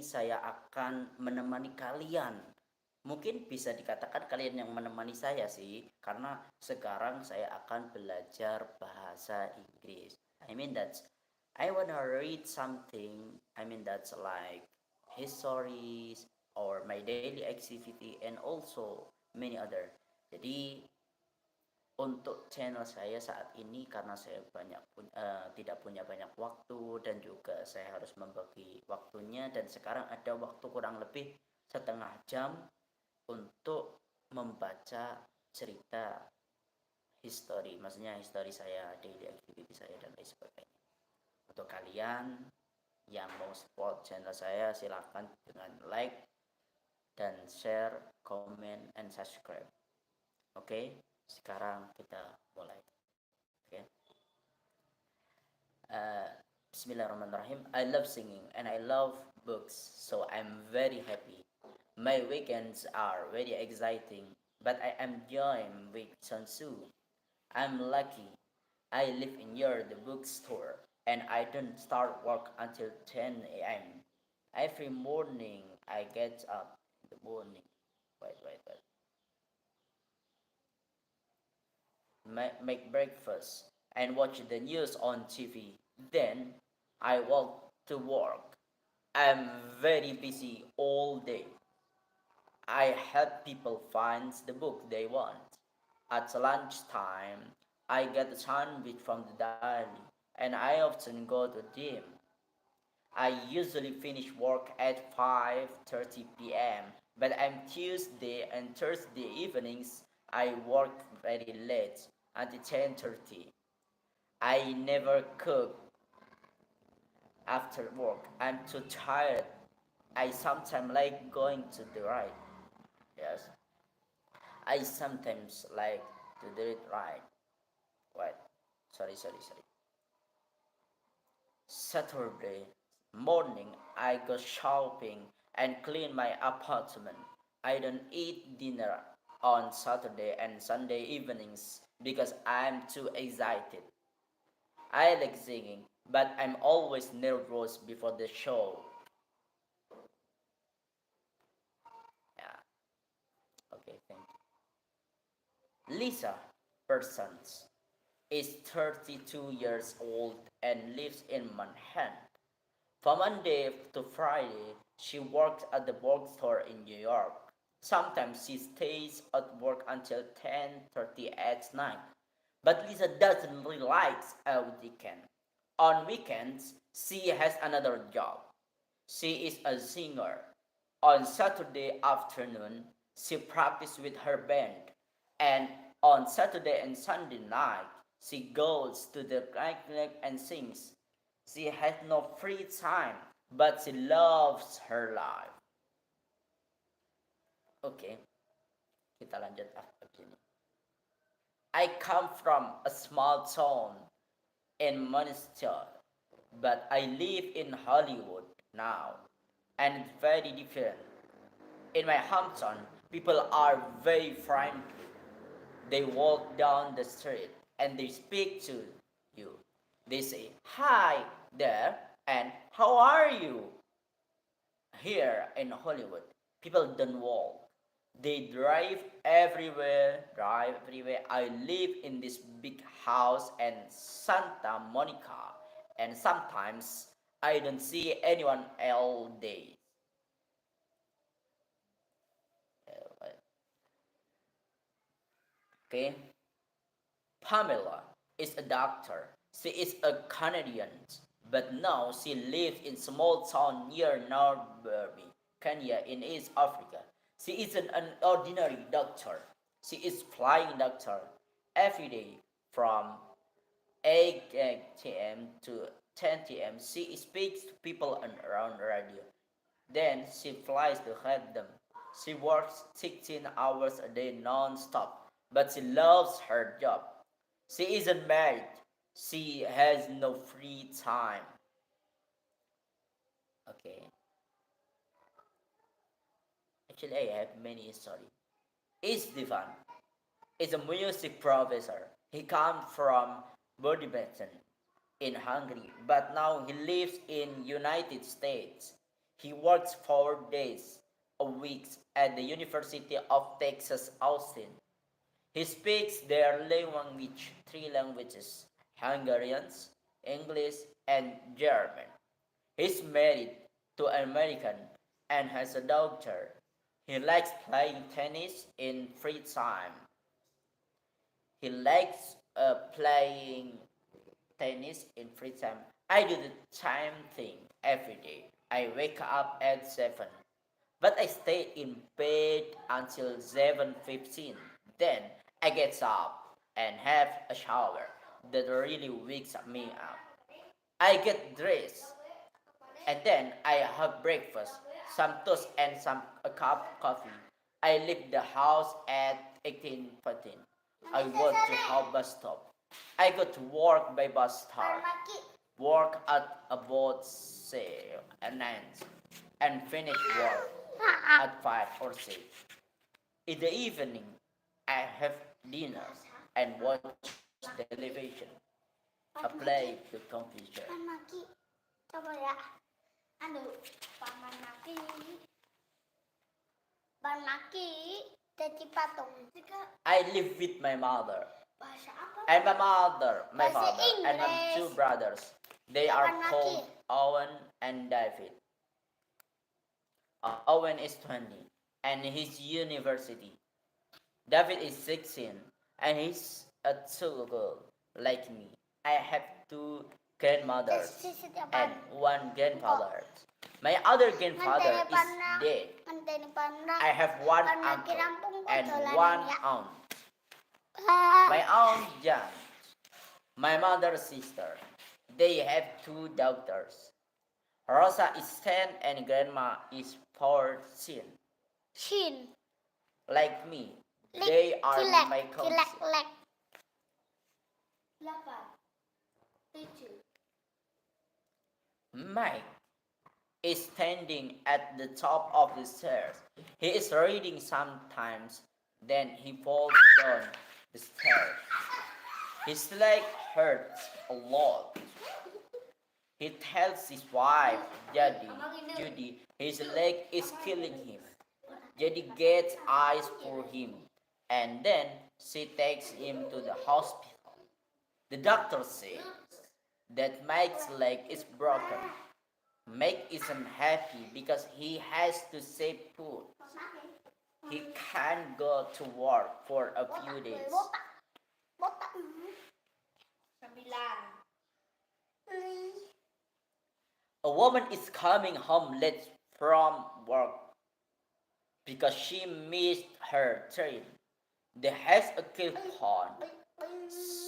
ini saya akan menemani kalian. Mungkin bisa dikatakan kalian yang menemani saya sih, karena sekarang saya akan belajar bahasa Inggris. I mean that's I wanna read something. I mean that's like histories or my daily activity and also many other. Jadi untuk channel saya saat ini karena saya tidak punya banyak waktu dan juga saya harus membagi waktunya dan sekarang ada waktu kurang lebih setengah jam untuk membaca cerita history, maksudnya history saya, daily activity saya dan lain sebagainya. Untuk kalian yang mau support channel saya silahkan dengan like dan share, comment, and subscribe. Oke, sekarang kita mulai. Oke. Uh, Bismillahirrahmanirrahim. I love singing and I love books, so I'm very happy. My weekends are very exciting, but I am enjoying with Sun Tzu. I'm lucky. I live near the bookstore and I don't start work until 10 a.m. Every morning I get up in the morning. Wait. Make breakfast and watch the news on TV. Then I walk to work. I'm very busy all day. I help people find the book they want. At lunchtime, I get a sandwich from the deli and I often go to the gym. I usually finish work at 5:30 p.m., but on Tuesday and Thursday evenings I work very late until 10:30. I never cook after work. I'm too tired. I sometimes like going to the right. Yes. I sometimes like to do it right. What? Sorry. Saturday morning, I go shopping and clean my apartment. I don't eat dinner on Saturday and Sunday evenings because I'm too excited. I like singing, but I'm always nervous before the show. Yeah, okay, thank you. Lisa Persons is 32 years old and lives in Manhattan. From Monday to Friday, she works at the bookstore in New York. Sometimes she stays at work until 10:30 at night. But Lisa doesn't really like a weekend. On weekends, she has another job. She is a singer. On Saturday afternoon, she practices with her band. And on Saturday and Sunday night, she goes to the nightclub and sings. She has no free time, but she loves her life. Oke, kita lanjut begini. I come from a small town in Manchester, but I live in Hollywood now, and it's very different. In my hometown, people are very friendly. They walk down the street and they speak to you. They say, "Hi there," and "How are you?" Here in Hollywood, people don't walk. They drive everywhere. I live in this big house in Santa Monica, and sometimes I don't see anyone all day. Okay, Pamela is a doctor. She is a Canadian, but now she lives in small town near Nairobi, Kenya in East Africa. She is an ordinary doctor. She is flying doctor every day from 8 a.m. to 10 a.m. She speaks to people on around radio. Then she flies to help them. She works 16 hours a day non-stop, but she loves her job. She isn't married. She has no free time. Okay. Actually, I have many stories. Istvan is a music professor. He comes from Budapest in Hungary, but now he lives in United States. He works 4 days a week at the University of Texas Austin. He speaks their language, three languages, Hungarian, English, and German. He's married to an American and has a daughter. He likes playing tennis in free time. He likes playing tennis in free time. I do the same thing every day. I wake up at 7, but I stay in bed until 7:15. Then I get up and have a shower. That really wakes me up. I get dressed and then I have breakfast, some toast and a cup of coffee. I leave the house at 18:15. I walk to our bus stop. I go to work by bus start, work at about say at 9, and finish work at 5 or 6. In the evening, I have dinner and watch television. I play the computer. Coba ya. Aduh, paman Maki. Ban Maki jadi patung. I live with my mother. Bahasa apa? And my mother, my Bahasa father, and my Inggris. 2 brothers. They Ya, are Pan Maki. called Owen and David. Owen is 20 and he's university. David is 16 and he's a two girl like me. I have 2 grandmothers and 1 grandfather. My other grandfather is dead. I have 1 uncle and 1 aunt. My aunt Jan, my mother's sister. They have 2 daughters. Rosa is 10 and grandma is 14. Shin. Like me, they are my cousins. Lek. 8, 7. Mike is standing at the top of the stairs. He is reading sometimes, then he falls down the stairs. His leg hurts a lot. He tells his wife, Judy, his leg is killing him. Judy gets ice for him, and then she takes him to the hospital. The doctor says that Mike's leg is broken. Mike isn't happy because he has to save food. He can't go to work for a few days. A woman is coming home late from work because she missed her train. They have a coupon,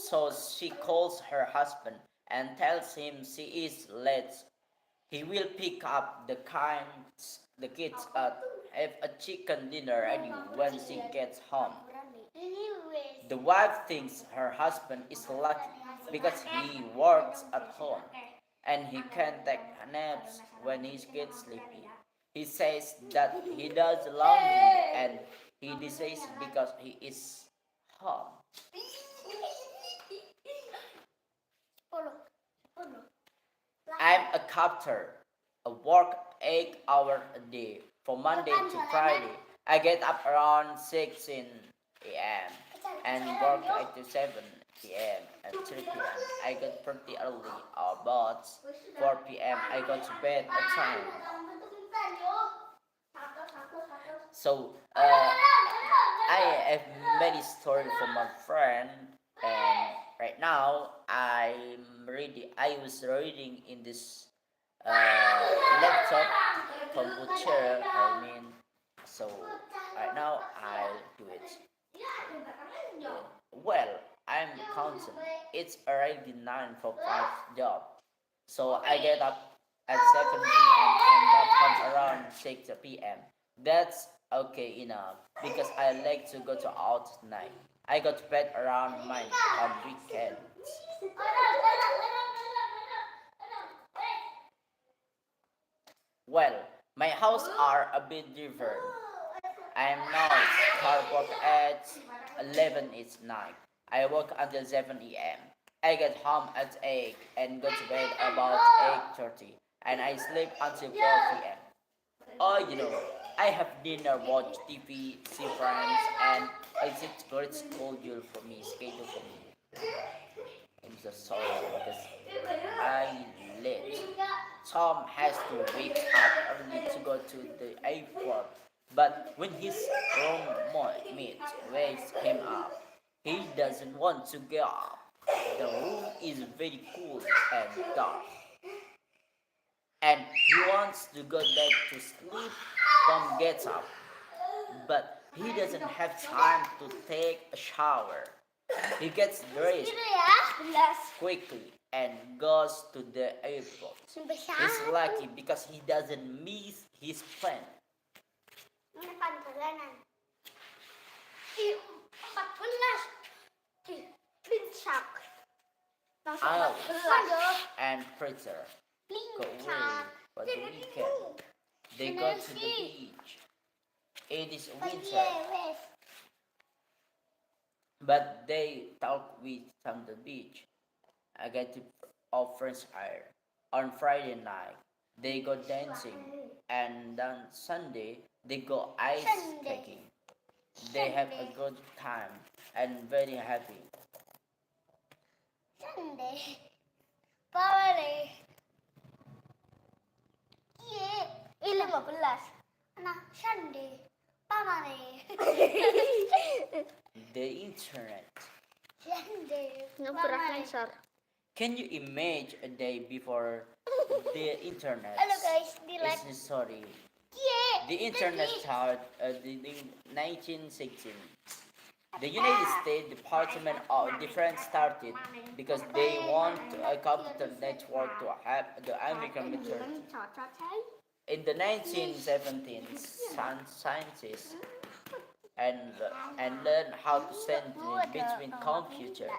so she calls her husband and tells him she is late. He will pick up the kids have a chicken dinner ready when she gets home. The wife thinks her husband is lucky because he works at home and he can take naps when he gets sleepy. He says that he does laundry and he decides because he is home. I'm a carpenter. I work 8 hours a day from Monday to Friday. I get up around 6 a.m. and work 8 to 7 p.m. and 3 p.m. I get pretty early, about 4 p.m. I go to bed at time. So I have many stories from my friend, and right now I was reading in this laptop computer. So right now I do it. Well, I'm counting. It's already 9 for 5 job. So I get up at 7 p.m. and that comes around 6 p.m. That's okay enough because I like to go to out night. I go to bed around 9 on weekends. Well, my house are a bit different. I am now start work at 11 each night. I work until 7 a.m. I get home at 8 and go to bed about 8:30 and I sleep until 4 p.m. you know, I have dinner, watch TV, see friends, and it's great schedule for me. Schedule for me. I'm so sorry because I late. Tom has to wake up early to go to the airport, but when his roommate wakes him up, he doesn't want to get up. The room is very cool and dark, and he wants to go back to sleep. Tom gets up, but he doesn't have time to take a shower. He gets dressed Gitu ya, 11. quickly and goes to the airport. Sampai He's lucky because he doesn't miss his plane. Ini pantalanan. Ih, 14. Ih, Pinsak. Alex and Fraser go away for the weekend. They go to the beach. It is winter, but they talk with on the beach. I get to of French air. On Friday night, they go dancing, and on Sunday they go ice skating. They have a good time and very happy. Sunday. Pawale. Iya, 15. Nah, Sunday. Pawale. The internet. Sunday. Nabrak Can you imagine a day before the internet? Halo guys, di like. It's sorry. Iya. The internet started in 1916. The United States Department of Defense started because they want a computer network to have the American military. In the 1970s, scientists and learned how to send between computers.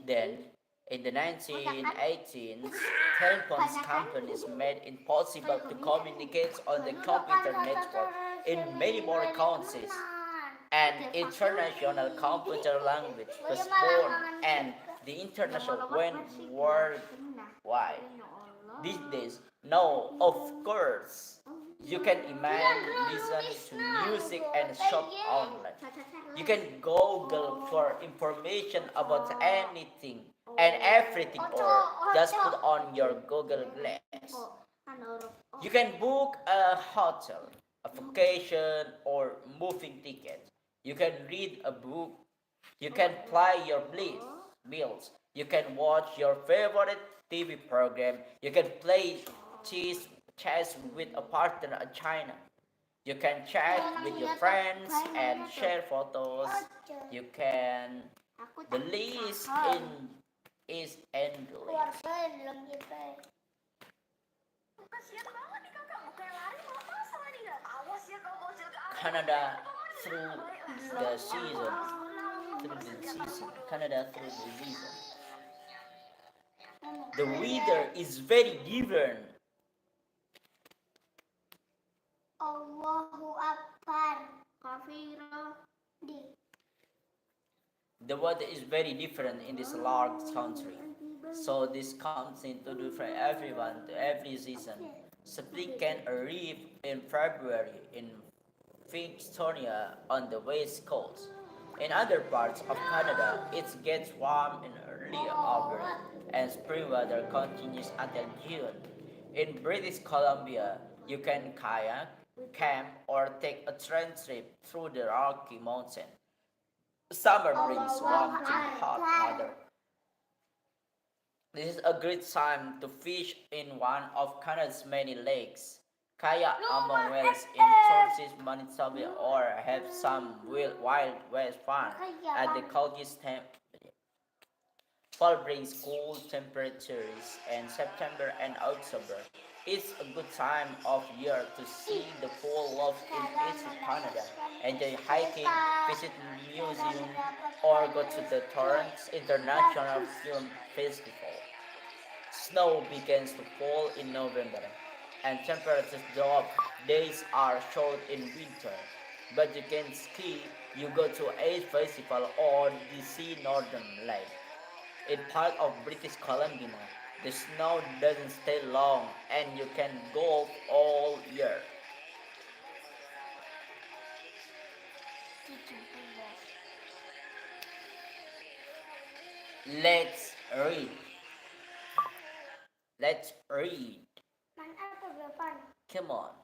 Then, in the 1918s, telephone companies made it possible to communicate on the computer network in many more countries. An international computer language was born, and the international went worldwide. These days, no, of course, you can imagine listen to music and shop online. You can Google for information about anything and everything, or just put on your Google Glass. You can book a hotel, a vacation, or moving ticket. You can read a book. You can pay your bills. You can watch your favorite TV program. You can play chess with a partner in China. You can chat with your friends and share photos. You can. The list is endless. Keluarga dalam JP. Canada through the season. Canada through the season. The weather is very different. Allahu Akbar. Kafiro. Di. The weather is very different in this large country. So this comes into different everyone to every season. Spring can arrive in February in Victoria on the west coast. In other parts of Canada, it gets warm in early August and spring weather continues until June. In British Columbia, you can kayak, camp, or take a train trip through the Rocky Mountain. Summer brings warm to hot weather. This is a great time to fish in one of Canada's many lakes. Kayak among whales in Turkish Manitoba or have some wild west fun at the coldest temperature. Fall brings cool temperatures and September and October. It's a good time of year to see the full love in East Canada. Enjoy hiking, visit museum, or go to the Torrance International Film Festival. Snow begins to fall in November, and temperatures drop. Days are short in winter, but you can ski. You go to a festival or the see Northern Lake. In part of British Columbia, the snow doesn't stay long, and you can golf all year. Let's read. Let's read. Man apa berapaan? Come on.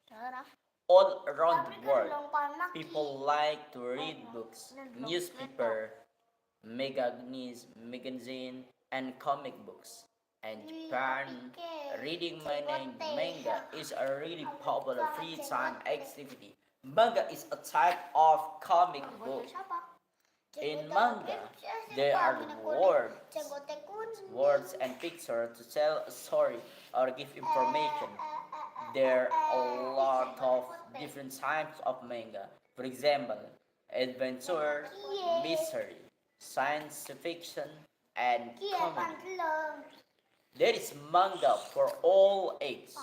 Sarah. All around Tapi the kan world, belum pernah people like to read books, newspaper, magazine, and comic books. And Japan, reading manga is a really popular free time activity. Manga is a type of comic book. In manga, there are words and pictures to tell a story or give information. There are a lot of different types of manga. For example, adventure, mystery, science fiction, and comedy. There is manga for all ages.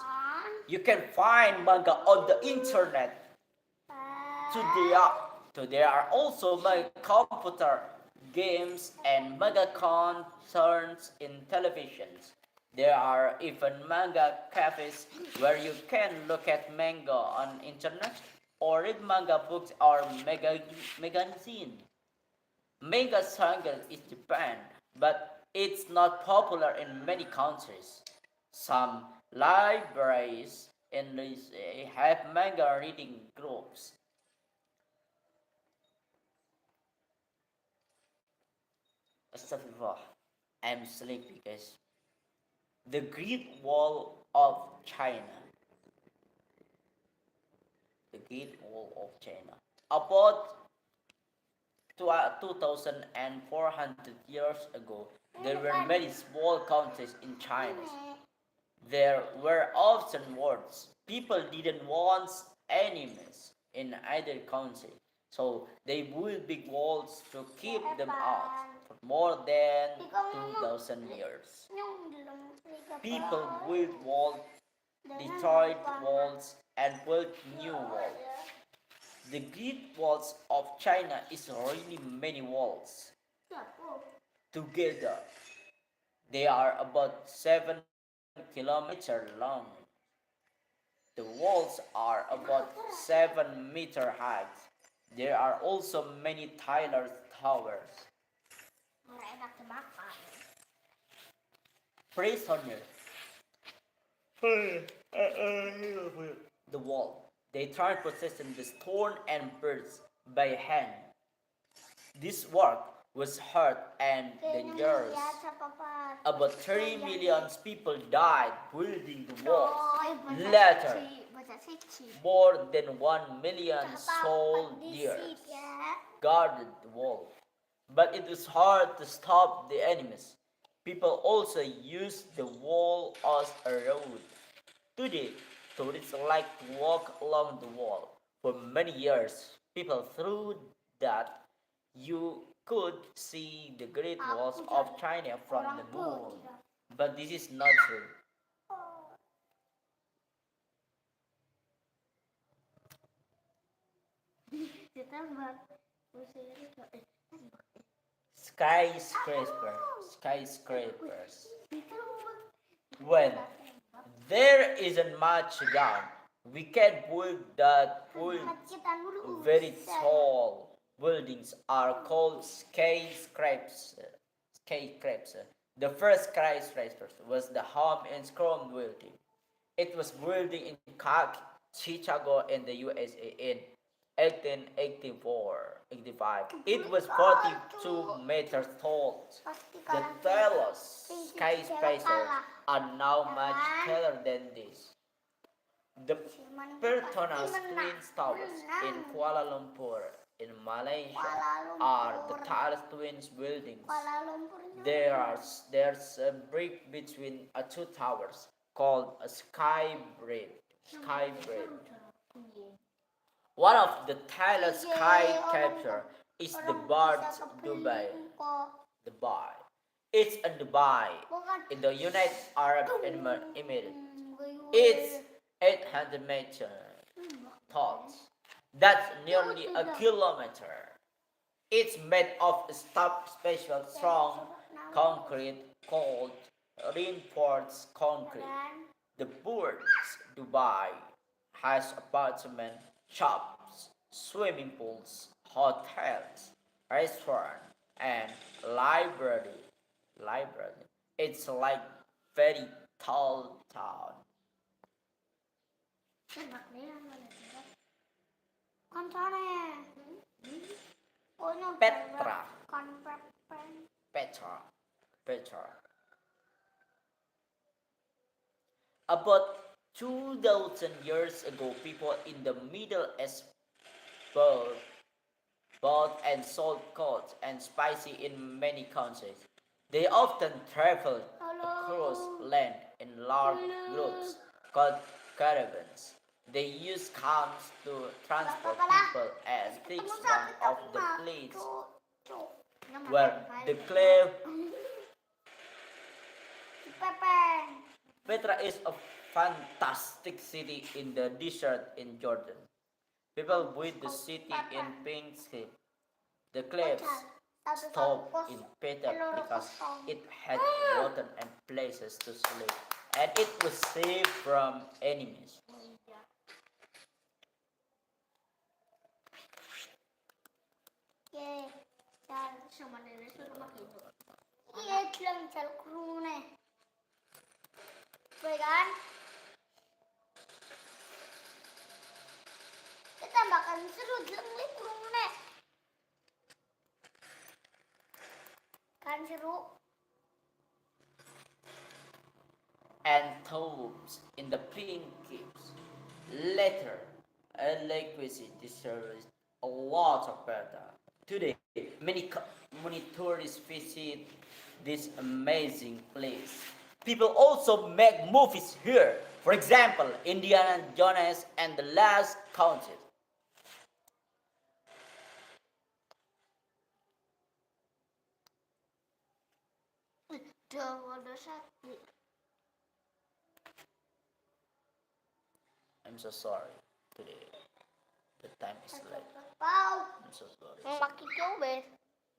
You can find manga on the internet. There are also manga computer games and manga concerts in televisions. There are even manga cafes where you can look at manga on internet or read manga books or magazine. Manga genre is Japan, but it's not popular in many countries. Some libraries in this have manga reading groups. Astaghfirullah, I'm sleepy, guys. The Great Wall of China. The Great Wall of China. About 2,400 years ago, there were many small countries in China. There were often wars. People didn't want enemies in either country, so they built big walls to keep them out for more than 2,000 years. People built walls, destroyed walls, and built new walls. The Great Walls of China is really many walls. Together, they are about 7 kilometers long. The walls are about 7 meters high. There are also many taller towers. Praise on the wall. They try processing the stone and birds by hand. This work was hard and dangerous. About 3 million people died building the walls. Later, more than 1 million soldiers guarded the wall. But it was hard to stop the enemies. People also used the wall as a road. Today, tourists like to walk along the wall. For many years, people thought that you could see the Great Walls of China from the moon. But this is not true. Skyscrapers. When there isn't much ground, we can build that very tall buildings are called skyscrapers. The first skyscraper was the home in Scrum building. It was built in Chicago in the USA in 1885. It was 42 meters tall. The tallest skyscrapers are now much taller than this. The Petronas Twin Towers in Kuala Lumpur in Malaysia are the tallest twin buildings. There's a break between two towers called a sky bridge. One of the tallest skyscraper is the Burj Dubai. Dubai. It's in Dubai, in the United Arab Emirates. It's 800 meters tall. That's nearly a kilometer. It's made of special strong concrete called reinforced concrete. The Burj Dubai has apartments, shops, swimming pools, hotels, restaurants, and library. Library. It's like very tall town. Enak nih yang mana sih? Kan sana. Oh, no. Petra. Kan pepen. Petra. Petra. About 2000 years ago, people in the Middle East bought and sold coats and spices in many countries. They often traveled across land in large groups called caravans. They used camps to transport people and things from off the place where the clay. Pepen. Petra is a fantastic city in the desert in Jordan. People built the city in pink shape. The cliffs stopped in Petra because it had water and places to sleep, and it was safe from enemies. Ye, chal sama nenek suruh makin. Iya, bilang chal kru nih. Baik kan? Kita makan seru jeleng kru nih. Kan seru. And tombs in the pink caves. Later, electricity destroyed a lot of Petra. Today, many tourists visit this amazing place. People also make movies here. For example, Indiana Jones and the Last Countess. Ada satu. I'm so sorry today. The time is late. Wow. I'm so sorry. Mau makin coba.